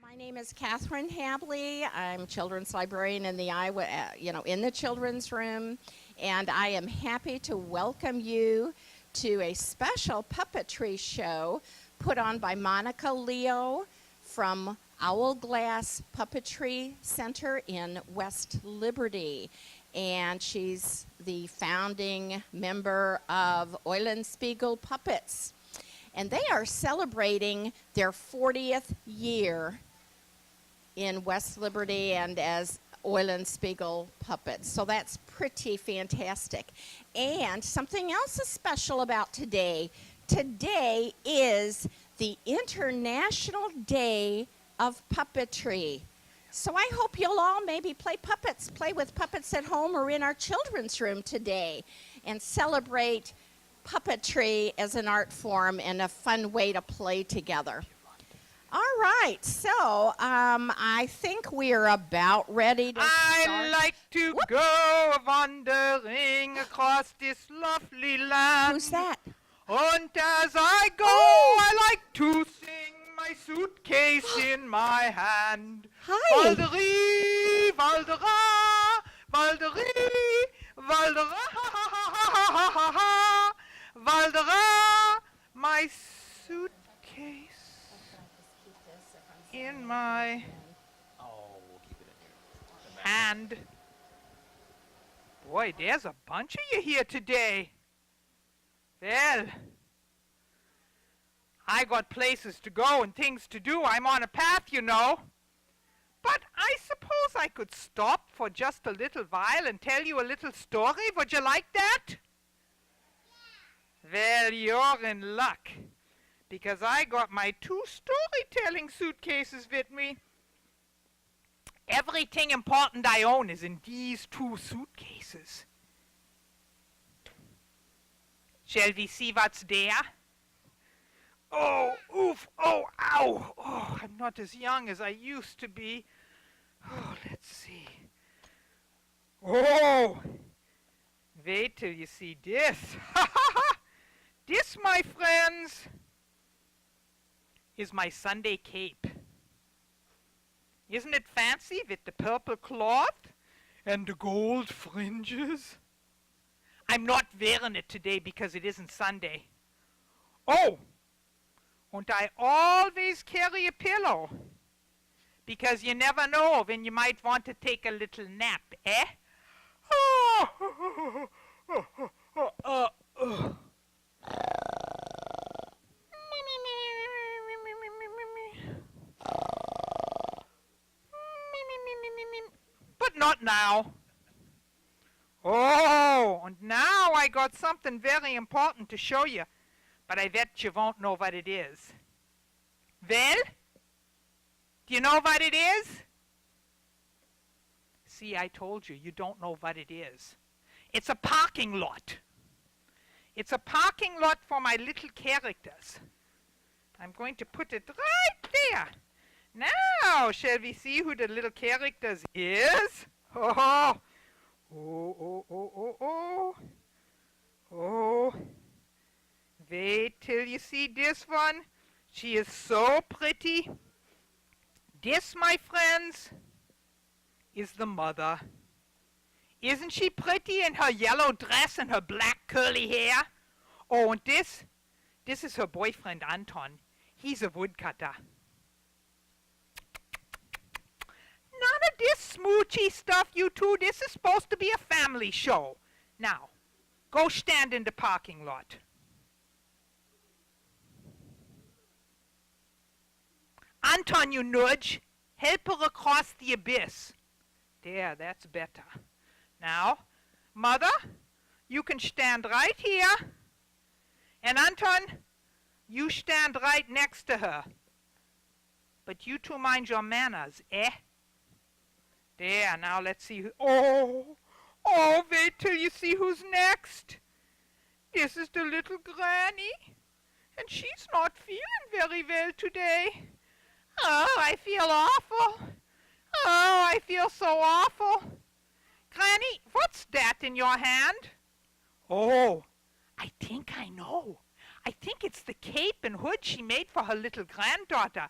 My name is Catherine Habley. I'm children's librarian in the in the children's room, and I am happy to welcome you to a special puppetry show put on by Monica Leo from Owlglass Puppetry Center in West Liberty. And she's the founding member of Eulenspiegel Puppets. And they are celebrating their 40th year in West Liberty and as Eulenspiegel Puppets. So that's pretty fantastic. And something else is special about today. Today is the International Day of Puppetry. So I hope you'll all maybe play with puppets at home or in our children's room today and celebrate puppetry as an art form and a fun way to play together. All right, so I think we're about ready to start. I like to go wandering across this lovely land. Who's that? And as I go, I like to sing, my suitcase in my hand. Hi. Valderie, Valdera, Valderie, Valdera, Valdera, my suitcase in my hand. Boy, there's a bunch of you here today. Well, I got places to go and things to do. I'm on a path, you know. But I suppose I could stop for just a little while and tell you a little story. Would you like that? Well, you're in luck, because I got my 2 storytelling suitcases with me. Everything important I own is in these 2 suitcases. Shall we see what's there? Oh, oof, oh, ow. Oh, I'm not as young as I used to be. Oh, let's see. Oh, wait till you see this. This, my friends, is my Sunday cape. Isn't it fancy with the purple cloth and the gold fringes? I'm not wearing it today because it isn't Sunday. Oh, and I always carry a pillow, because you never know when you might want to take a little nap, eh? But not now. Oh, and now I got something very important to show you, but I bet you won't know what it is. Well, do you know what it is? See, I told you, you don't know what it is. It's a parking lot. It's a parking lot for my little characters. I'm going to put it right there. Now, shall we see who the little characters is? Oh, oh, oh, oh, oh, oh. Oh. Wait till you see this one. She is so pretty. This, my friends, is the mother. Isn't she pretty in her yellow dress and her black curly hair? Oh, and this is her boyfriend, Anton. He's a woodcutter. None of this smoochy stuff, you two. This is supposed to be a family show. Now, go stand in the parking lot. Anton, you nudge. Help her across the abyss. There, that's better. Now, Mother, you can stand right here. And Anton, you stand right next to her. But you two mind your manners, eh? There, now let's see who... Oh, wait till you see who's next. This is the little granny. And she's not feeling very well today. Oh, I feel awful. Oh, I feel so awful. Granny, what's that in your hand? Oh, I think I know. I think it's the cape and hood she made for her little granddaughter.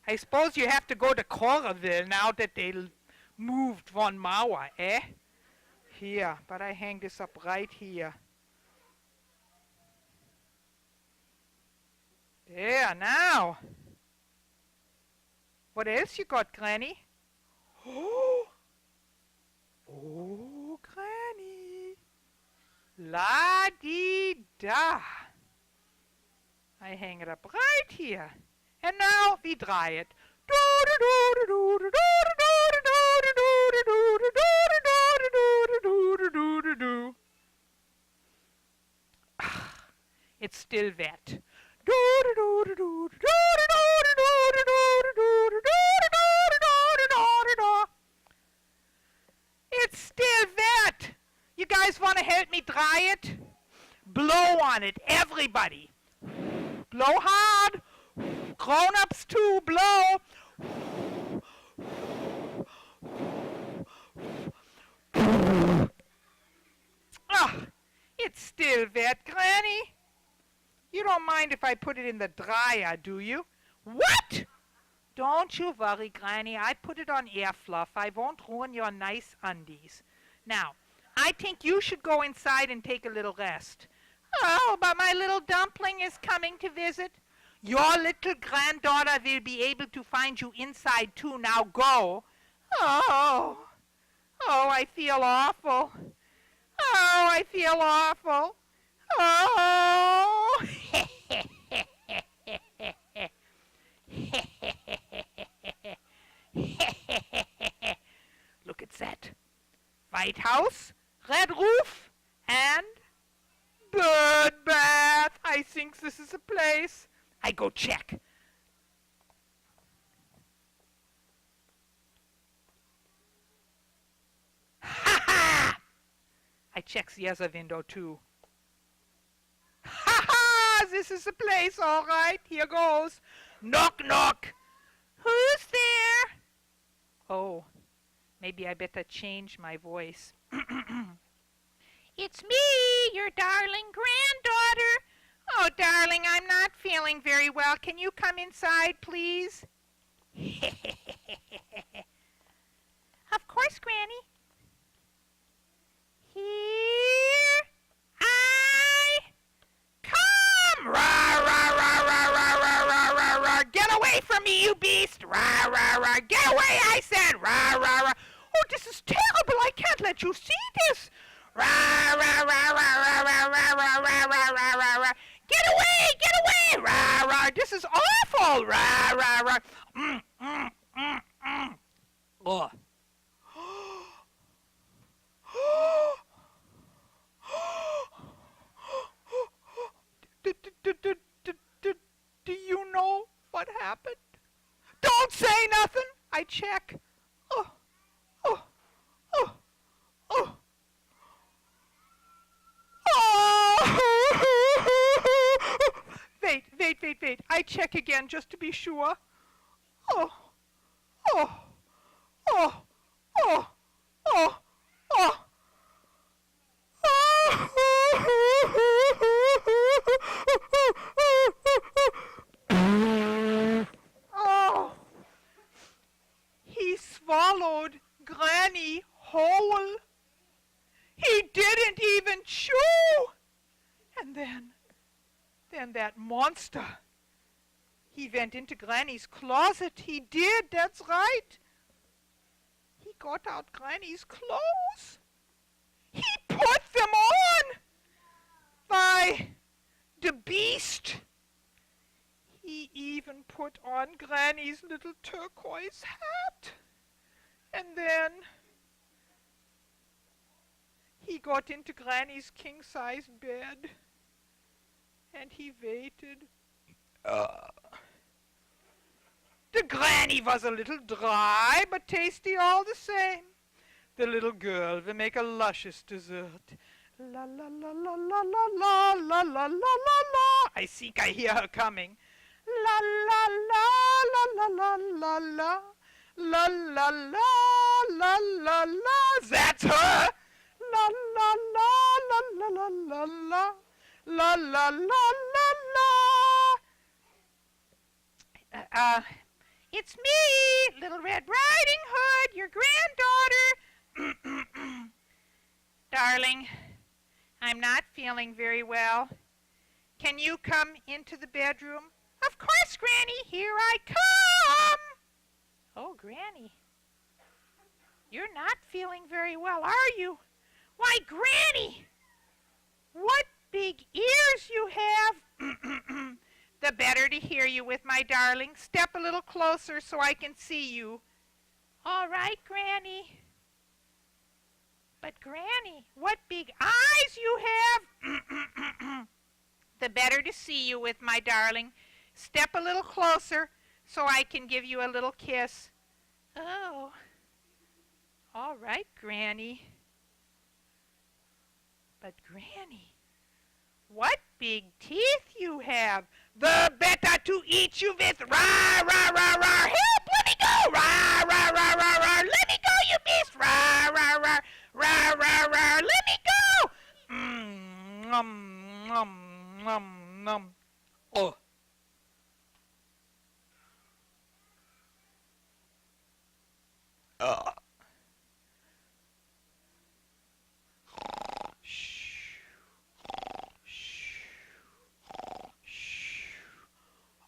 I suppose you have to go to Coralville now that they moved Von Mauer, eh? Here, but I hang this up right here. There, now. What else you got, Granny? Oh, Granny. La-dee-da. I hang it up right here. And now we dry it. It's still wet. It's still wet. You guys want to help me dry it? Blow on it, everybody. Blow hard. Grown-ups too, blow. It's still wet, Granny. You don't mind if I put it in the dryer, do you? What? Don't you worry, Granny. I put it on air fluff. I won't ruin your nice undies. Now, I think you should go inside and take a little rest. Oh, but my little dumpling is coming to visit. Your little granddaughter will be able to find you inside too. Now go. Oh, I feel awful. Oh, I feel awful. Oh. Look at that. White House, red roof, and bird bath. I think this is a place. I go check. Ha ha! I check the other window too. Ha ha! This is the place, all right. Here goes. Knock, knock. Who's there? Oh, maybe I better change my voice. It's me, your darling granddaughter. Oh, darling, I'm not feeling very well. Can you come inside, please? Of course, Granny. Here I come! Rah, rah, rah, rah, rah, rah, rah, rah, rah. Get away from me, you beast! Rah, rah, rah. Get away, I said! Rah, rah, rah. Oh, this is terrible. I can't let you see this. Rah, rah, rah, rah, rah, rah, rah, rah, rah, rah, rah, rah, rah. Get away! Get away! Rah, rah. This is awful! Rah, rah, rah. Oh. Do you know what happened? Don't say nothing. I check. Oh. Wait. I check again just to be sure. Oh. He swallowed Granny whole. He didn't even chew. And then that monster, he went into Granny's closet. He did, that's right. He got out Granny's clothes. He put them on. By the beast. He even put on Granny's little turquoise hat. And then he got into Granny's king-size bed. And he waited. The Granny was a little dry, but tasty all the same. The little girl will make a luscious dessert. La la la la la la la la la la la la. I think I hear her coming. La la la la la la la la. La la la la la la. That's her. La la la la la la la la. La la la la la. It's me, Little Red Riding Hood, your granddaughter. Darling, I'm not feeling very well. Can you come into the bedroom? Of course, Granny, here I come. Oh, Granny, you're not feeling very well, are you? Why, Granny, what big ears you have. The better to hear you with, my darling. Step a little closer so I can see you. All right, Granny. But, Granny, what big eyes you have. The better to see you with, my darling. Step a little closer so I can give you a little kiss. Oh. All right, Granny. But, Granny, what big teeth you have. The better to eat you with. Rah, rah, rah, rah. Help, let me go. Rah, rah, rah, rah, rah. Let me go, you beast. Rah, rah, rah, rah, rah, rah. Let me go. Nom, nom, nom, nom. Oh.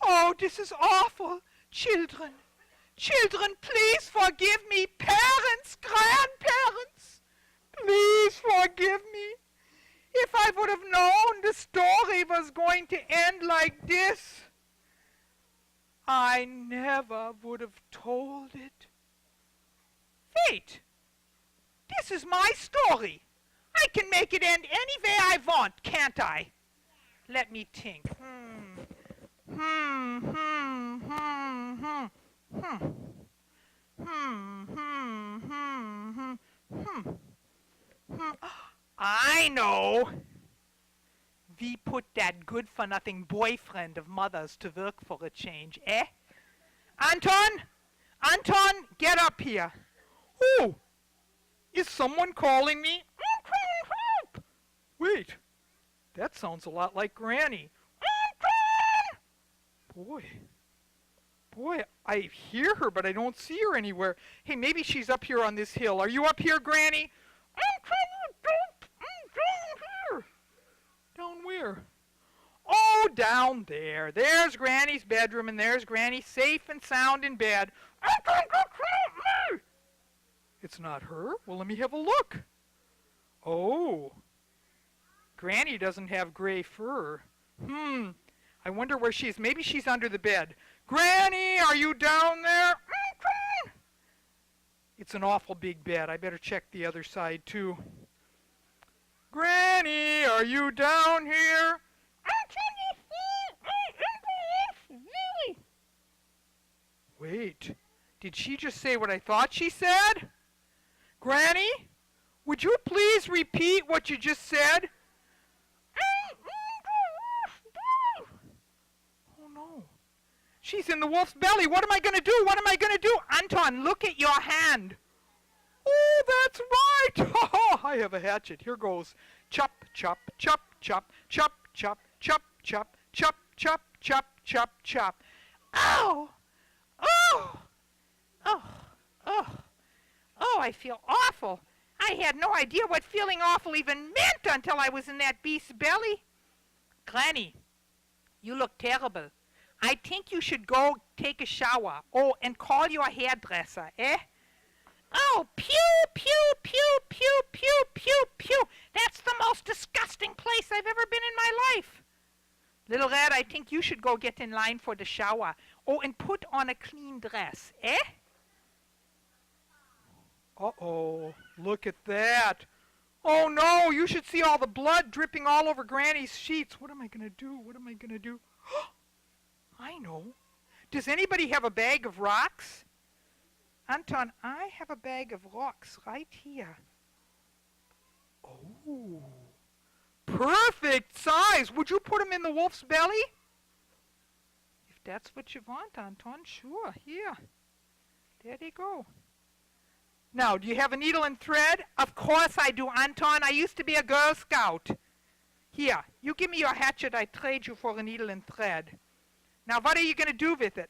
Oh, this is awful. Children, please forgive me. Parents, grandparents, please forgive me. If I would have known the story was going to end like this, I never would have told it. Wait, this is my story. I can make it end any way I want, can't I? Let me think. I know. We put that good-for-nothing boyfriend of mother's to work for a change, eh? Anton, get up here. Oh, is someone calling me? Wait, that sounds a lot like Granny. Boy, I hear her, but I don't see her anywhere. Hey, maybe she's up here on this hill. Are you up here, Granny? I'm down here. Down where? Oh, down there. There's Granny's bedroom, and there's Granny safe and sound in bed. It's not her? Well, let me have a look. Oh, Granny doesn't have gray fur. I wonder where she is. Maybe she's under the bed. Granny, are you down there? It's an awful big bed. I better check the other side, too. Granny, are you down here? Wait, did she just say what I thought she said? Granny, would you please repeat what you just said? Oh, no. She's in the wolf's belly. What am I going to do? What am I going to do? Anton, look at your hand. Oh, that's right. Oh, I have a hatchet. Here goes. Chop, chop, chop, chop, chop, chop, chop, chop, chop, chop, chop, chop, chop. Ow! Oh! Oh! Oh! Oh, I feel awful. I had no idea what feeling awful even meant until I was in that beast's belly. Granny, you look terrible. I think you should go take a shower. Oh, and call your hairdresser, eh? Oh, pew, pew, pew, pew, pew, pew, pew. That's the most disgusting place I've ever been in my life. Little Red, I think you should go get in line for the shower. Oh, and put on a clean dress, eh? Uh-oh, look at that. Oh, no, you should see all the blood dripping all over Granny's sheets. What am I going to do? What am I going to do? I know. Does anybody have a bag of rocks? Anton, I have a bag of rocks right here. Oh, perfect size. Would you put them in the wolf's belly? If that's what you want, Anton, sure. Here. There they go. Now, do you have a needle and thread? Of course I do, Anton. I used to be a Girl Scout. Here, you give me your hatchet. I trade you for a needle and thread. Now, what are you going to do with it?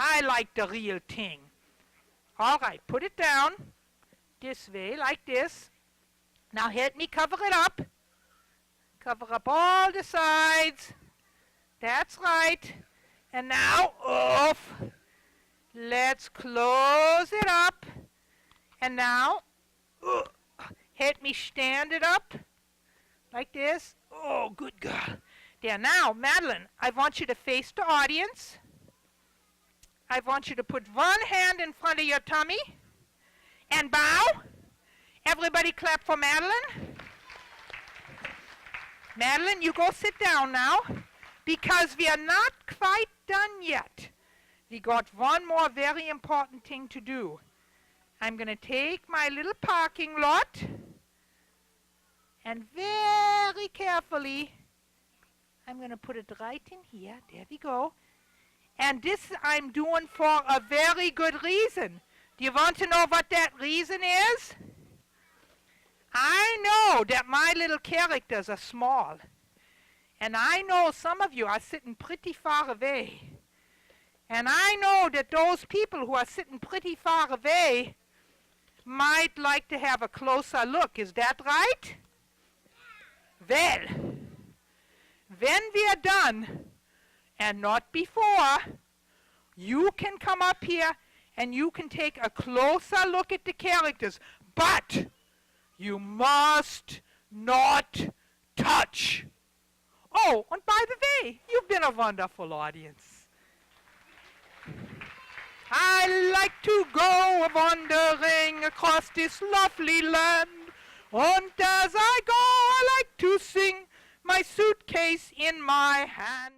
I like the real thing. All right, put it down this way, like this. Now help me cover it up. Cover up all the sides. That's right. And now, off. Let's close it up. And now, help me stand it up. Like this. Oh, good girl. There, now, Madeline, I want you to face the audience. I want you to put one hand in front of your tummy and bow. Everybody clap for Madeline. Madeline, you go sit down now, because we are not quite done yet. We got one more very important thing to do. I'm going to take my little parking lot and very carefully, I'm going to put it right in here. There we go. And this I'm doing for a very good reason. Do you want to know what that reason is? I know that my little characters are small. And I know some of you are sitting pretty far away. And I know that those people who are sitting pretty far away might like to have a closer look. Is that right? Well, when we are done, and not before, you can come up here and you can take a closer look at the characters. But you must not touch. Oh, and by the way, you've been a wonderful audience. I like to go wandering across this lovely land. And as I go, I like to sing, my suitcase in my hand.